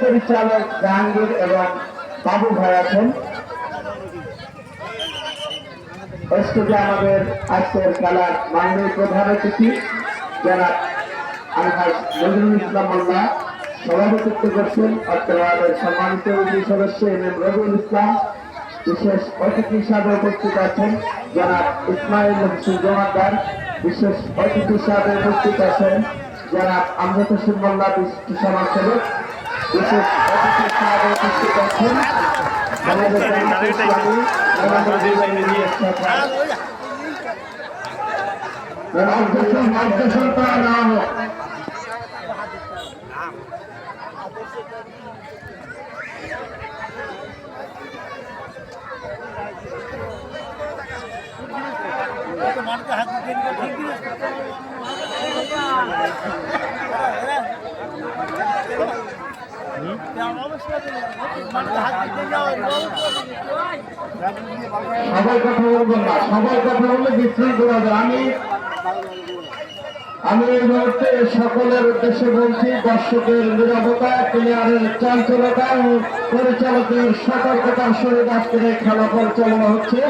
পরিচালক জাহাঙ্গীর এবং বাবু ভাই আছেন। স্টেজে আমাদের আজকের খেলার মাননীয় প্রধান অতিথি জনাব আলহাজ নজরুল ইসলাম মোল্লা সভাপতিত্ব করছেন। আমাদের সম্মানিত সদস্য এম এম রবিউল ইসলাম। বিশেষ অতিথি হিসাবে উপস্থিত আছেন জনাব ইসমাইল হোসেন জমাদার। বিশেষ অতিথি হিসাবে উপস্থিত আছেন জনাব আমজাদ হোসেন মোল্লা বিশিষ্ট সমাজসেবক। বিশেষ অতিথি হিসাবে উপস্থিত আছেন সবাই কথা বলবেন না, সবাই কথা বললে বিশৃঙ্খল হবে। আমি এই মুহূর্তে সকলের উদ্দেশ্যে বলছি, দর্শকের নিরাপত্তা, প্লেয়ারের চাঞ্চলতা ও পরিচালকের সতর্কতার সহিত আজকের এই খেলা পরিচালনা হচ্ছে।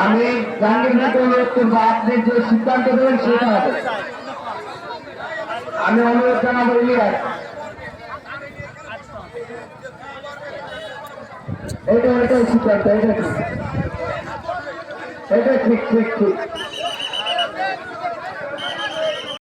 আমি জাহাঙ্গীর অনুরোধ করবো, আপনি যে সিদ্ধান্ত দেবেন সেটা হবে। আমি অনুরোধ জানাবো এটাই সিদ্ধান্ত, এটা ঠিক ঠিক ঠিক ঠিক।